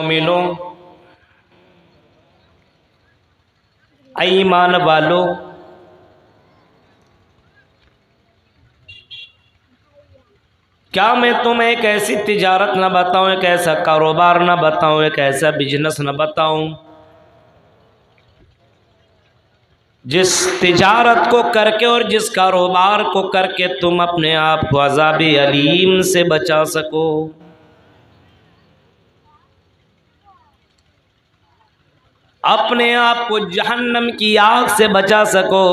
मोमिनों, ईमान वालों, क्या मैं तुम्हें एक ऐसी तिजारत न बताऊं, एक ऐसा कारोबार न बताऊं, एक ऐसा बिजनेस न बताऊं जिस तिजारत को करके और जिस कारोबार को करके तुम अपने आप को अज़ाबे अलीम से बचा सको। अपने आप को जहन्नम की आग से बचा सको,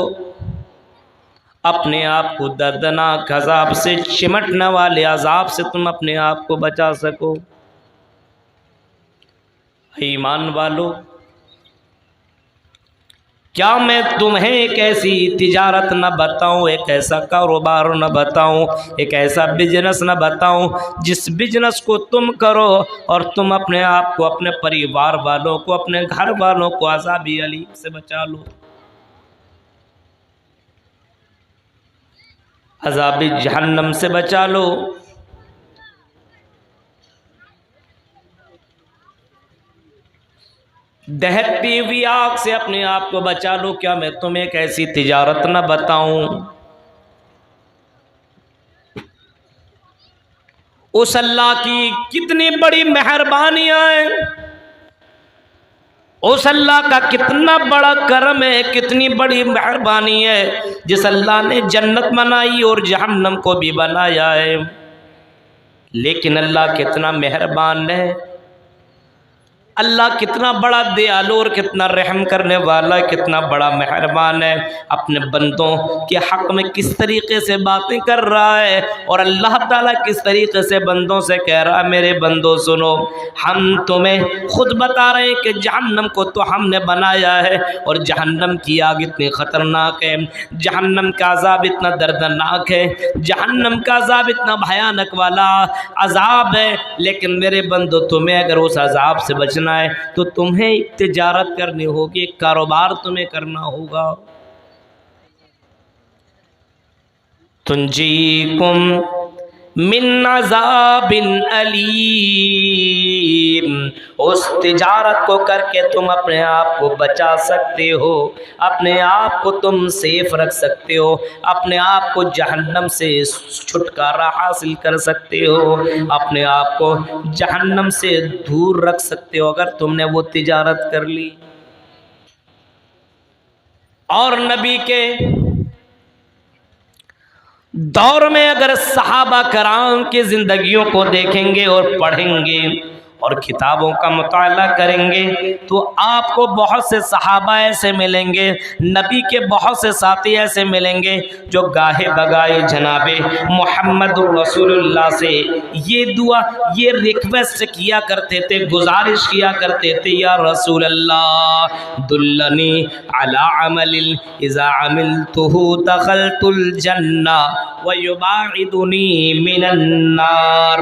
अपने आप को दर्दनाक अजाब से, चिमटने वाले अजाब से तुम अपने आप को बचा सको। ईमान वालों, क्या मैं तुम्हें एक ऐसी तिजारत न बताऊं, एक ऐसा कारोबार न बताऊं, एक ऐसा बिजनेस न बताऊं जिस बिजनेस को तुम करो और तुम अपने आप को, अपने परिवार वालों को, अपने घर वालों को अज़ाबे अलीम से बचा लो, अज़ाबे जहन्नम से बचा लो। दहकती हुई आग से अपने आप को बचा लो। क्या मैं तुम्हें एक ऐसी तिजारत न बताऊं, उस अल्लाह की कितनी बड़ी मेहरबानियां हैं, उस अल्लाह का कितना बड़ा करम है, कितनी बड़ी मेहरबानी है, जिस अल्लाह ने जन्नत बनाई और जहन्नम को भी बनाया है। लेकिन अल्लाह कितना मेहरबान है, अल्लाह कितना बड़ा दयालु और कितना रहम करने वाला, कितना बड़ा मेहरबान है। अपने बंदों के हक़ में किस तरीके से बातें कर रहा है और अल्लाह ताला किस तरीके से बंदों से कह रहा है, मेरे बंदों सुनो, हम तुम्हें खुद बता रहे हैं कि जहन्नम को तो हमने बनाया है और जहन्नम की आग इतनी ख़तरनाक है, जहन्नम का अज़ाब इतना दर्दनाक है, जहन्नम का अज़ाब इतना भयानक वाला अज़ाब है। लेकिन मेरे बंदो, तुम्हें अगर उस अज़ाब से बचना है तो तुम्हें एक तिजारत करनी होगी, एक कारोबार तुम्हें करना होगा। तुंजीकुम मिन अज़ाबिन अलीम, उस तिजारत को करके तुम अपने आप को बचा सकते हो, अपने आप को तुम सेफ रख सकते हो, अपने आप को जहन्नम से छुटकारा हासिल कर सकते हो, अपने आप को जहन्नम से दूर रख सकते हो अगर तुमने वो तिजारत कर ली। और नबी के दौर में अगर सहाबा कराम की जिंदगियों को देखेंगे और पढ़ेंगे और किताबों का मुताला करेंगे तो आपको बहुत से सहाबा ऐसे मिलेंगे, नबी के बहुत से साथी ऐसे मिलेंगे जो गाहे बगाए जनाबे मुहम्मदुर रसूलुल्लाह से ये दुआ, ये रिक्वेस्ट किया करते थे, गुजारिश किया करते थे, या रसूल अल्लाह दुल्लनी अला अमलिल इज़ा अमिलतुहु दखलतुल जन्ना व युबाइदुनी मिनन नार।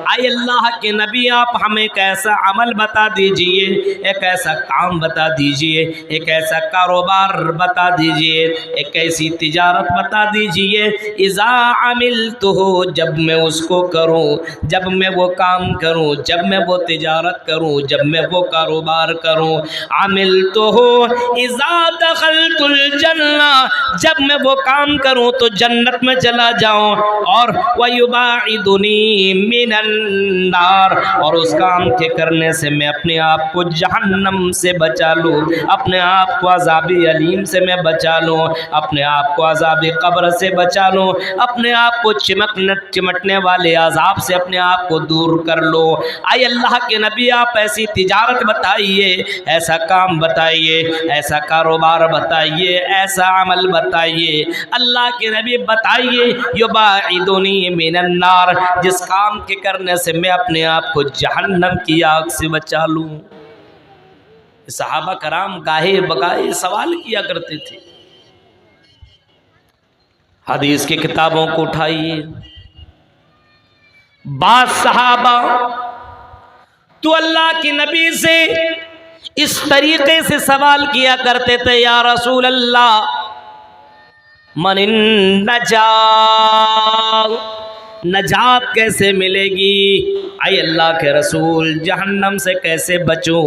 आए अल्लाह के नबी, आप हमें एक ऐसा अमल बता दीजिए, एक ऐसा काम बता दीजिए, एक ऐसा कारोबार बता दीजिए, एक ऐसी तिजारत बता दीजिए, इज़ा अमिलतुहु, जब मैं उसको करूं, जब मैं वो काम करूं, जब मैं वो तिजारत करूं, जब मैं वो कारोबार करूं, अमिलतुहु इज़ा दखलतुल जन्ना, जब मैं वो काम करूं तो जन्नत में चला जाऊं, और वयुबाइदुनी मिनन नार, और उस काम के करने से मैं अपने आप को जहन्नम से बचा लूँ, अपने आप को अज़ाबे अलीम से मैं बचा लूँ, अपने आप को अज़ाबे कब्र से बचा लूँ, अपने आप को चिमटने वाले अज़ाब से अपने आप को दूर कर लो। आए अल्लाह के नबी, आप ऐसी तिजारत बताइए, ऐसा काम बताइए, ऐसा कारोबार बताइए, ऐसा अमल बताइए, अल्लाह के नबी बताइए, युबाइदुनी मिनन नार, जिस काम के करने से मैं अपने आप को जहन्नम की आग से बचा लूं। सहाबा कराम गाहे बगाहे सवाल किया करते थे। हदीस की किताबों को उठाइए, बाद सहाबा तो अल्लाह के नबी से इस तरीके से सवाल किया करते थे, या रसूल अल्लाह मनिन नजा, नजात कैसे मिलेगी? आए अल्लाह के रसूल जहन्नम से कैसे बचूं?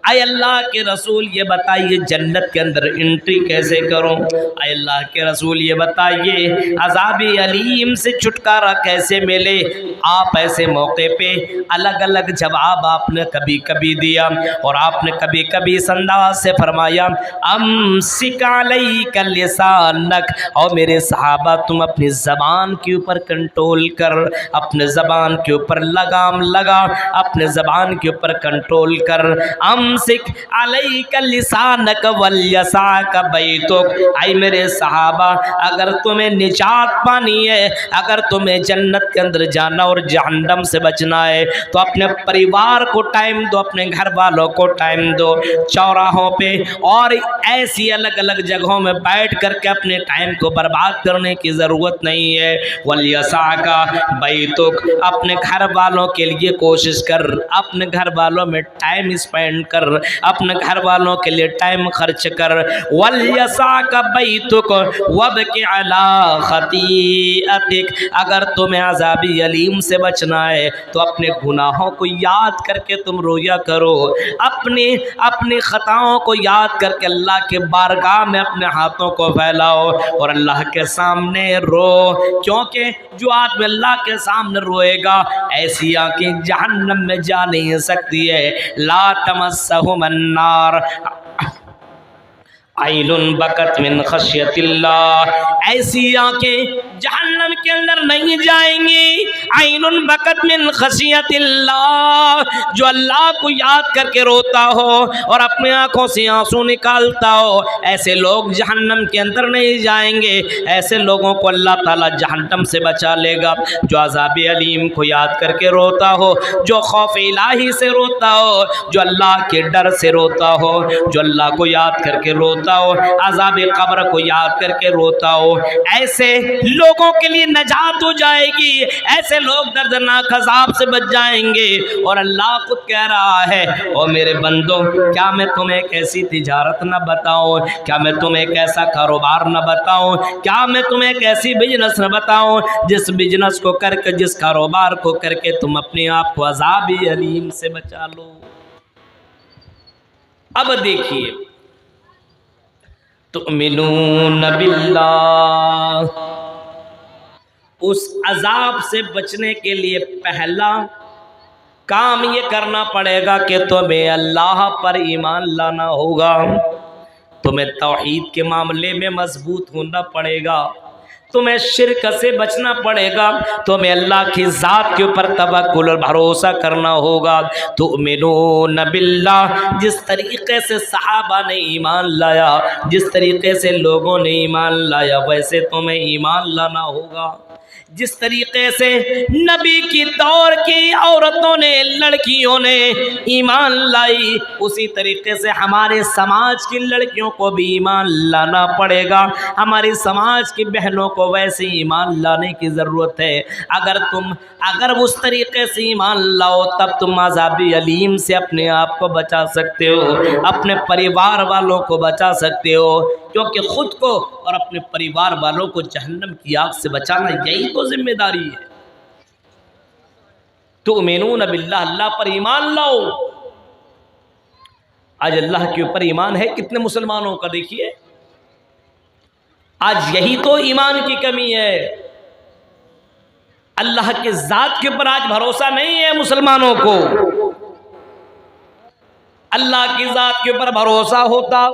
आए अल्लाह के रसूल ये बताइए जन्नत के अंदर एंट्री कैसे करूं? आए अल्लाह के रसूल ये बताइए अज़ाबी अलीम से छुटकारा कैसे मिले? आप ऐसे मौके पे अलग अलग जवाब आपने कभी कभी दिया और आपने कभी कभी इस अंदाज से फरमाया अम्सिक अलैका लिसानक, और मेरे सहाबा तुम अपनी ज़बान के ऊपर कंट्रोल कर, अपने ज़बान के ऊपर लगाम लगा, अपने ज़बान के ऊपर कंट्रोल कर। अम्सिक अलैका लिसानक वल्यसाक बैतुक। आई मेरे सहाबा अगर तुम्हें निजात पानी है, अगर तुम्हें जन्नत के अंदर जाना और जहन्नम से बचना है तो अपने परिवार को टाइम दो, अपने घर वालों को टाइम दो। चौराहों पे और ऐसी अलग अलग जगहों में बैठ करके अपने टाइम को बर्बाद करने की ज़रूरत नहीं है। वल्यसाका बैतुक, अपने घर वालों के लिए कोशिश कर, अपने घर वालों में टाइम स्पेंड कर, अपने घर वालों के लिए टाइम खर्च कर। वल्यसाका बैतुक वबकी अला खतीअतिक, अगर तुम्हें अज़ाबी अलीम से बचना है तो अपने गुनाहों को याद करके तुम रोया करो, अपनी खताओं को याद करके अल्लाह के बारगाह में अपने हाथों को फैलाओ और अल्लाह के सामने रो, क्योंकि जो आदमी अल्लाह के सामने रोएगा ऐसी आंखें जहन्नम में जा नहीं सकती है। ला तमस्सहुमन्नार आइनुन बकत मिन खशियतिल्लाह, ऐसी आंखें जहन्नम के अंदर नहीं जाएंगी। आइनुन बकत मिन खशियतिल्लाह, जो अल्लाह को याद करके रोता हो और अपनी आंखों से आंसू निकालता हो, ऐसे लोग जहन्नम के अंदर नहीं जाएंगे। ऐसे लोगों को अल्लाह ताला जहन्नम से बचा लेगा। जो अज़ाब अलीम को याद करके रोता हो, जो खौफ इलाही से रोता हो, जो अल्लाह के डर से रोता हो, जो अल्लाह को याद करके रोता हो, अज़ाब कब्र को याद करके रोता हो, ऐसे लोगों के लिए नजात हो जाएगी। ऐसे लोग दर्दनाक अज़ाब से बच जाएंगे। और अल्लाह खुद कह रहा है ओ मेरे बंदो, क्या मैं तुम्हें एक ऐसी तिजारत न बताऊं? क्या मैं तुम्हें एक ऐसा कारोबार न बताऊं? क्या मैं तुम्हें एक ऐसी बिजनेस न बताऊं जिस बिजनेस को करके, जिस कारोबार को करके तुम अपने आप को अज़ाब अलीम से बचा लो? अब देखिए, तुमिनून बिल्लाह, उस अजाब से बचने के लिए पहला काम ये करना पड़ेगा कि तुम्हें अल्लाह पर ईमान लाना होगा, तुम्हें तौहीद के मामले में मजबूत होना पड़ेगा, तुम्हें शिर्क से बचना पड़ेगा, तुम्हें अल्लाह की ज़ात के ऊपर तवक्कुल और भरोसा करना होगा। तुमिनून बिल्लाह, जिस तरीक़े से सहाबा ने ईमान लाया, जिस तरीक़े से लोगों ने ईमान लाया, वैसे तुम्हें ईमान लाना होगा। जिस तरीक़े से नबी की दौर की औरतों ने, लड़कियों ने ईमान लाई, उसी तरीक़े से हमारे समाज की लड़कियों को भी ईमान लाना पड़ेगा। हमारे समाज की बहनों को वैसे ईमान लाने की ज़रूरत है। अगर उस तरीक़े से ईमान लाओ तब तुम अज़ाबी अलीम से अपने आप को बचा सकते हो, अपने परिवार वालों को बचा सकते हो, क्योंकि ख़ुद को और अपने परिवार वालों को जहन्नम की आग से बचाना यही तो जिम्मेदारी है। तुमिनून बिल्लाह, अल्लाह पर ईमान लाओ। आज अल्लाह के ऊपर ईमान है कितने मुसलमानों का? देखिए आज यही तो ईमान की कमी है। अल्लाह के ज़ात के ऊपर आज भरोसा नहीं है मुसलमानों को। अल्लाह की ज़ात के ऊपर भरोसा होता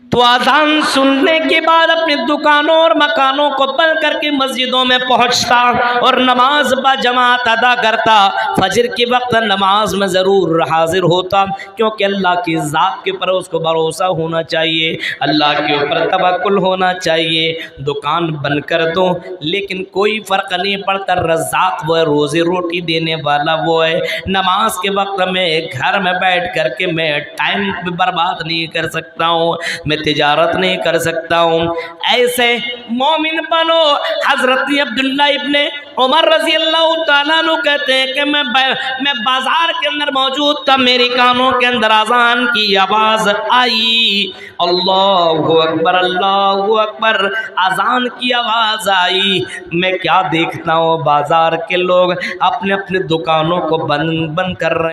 तो अज़ान सुनने के बाद अपनी दुकानों और मकानों को बंद करके मस्जिदों में पहुंचता और नमाज बजमात अदा करता, फजर के वक्त नमाज में ज़रूर हाजिर होता, क्योंकि अल्लाह की ज़ात के ऊपर उसको भरोसा होना चाहिए, अल्लाह के ऊपर तवक्कुल होना चाहिए। दुकान बंद कर दो लेकिन कोई फ़र्क नहीं पड़ता, रज़ाक वो है, रोज़ी रोटी देने वाला वो है। नमाज के वक्त में घर में बैठ करके मैं टाइम बर्बाद नहीं कर सकता हूँ, मैं तिजारत नहीं कर सकता हूँ। ऐसे मोमिन बनो। हजरत अब्दुल्ला इब्ने उमर रजी अल्लाह ताला अन्हु कहते हैं कि मैं बाजार के अंदर मौजूद था, मेरे कानों के अंदर अजान की आवाज आई, अल्लाहु अकबर अल्लाहु अकबर, अजान की आवाज आई। मैं क्या देखता हूँ, बाजार के लोग अपने अपने दुकानों को बंद कर रहे हैं।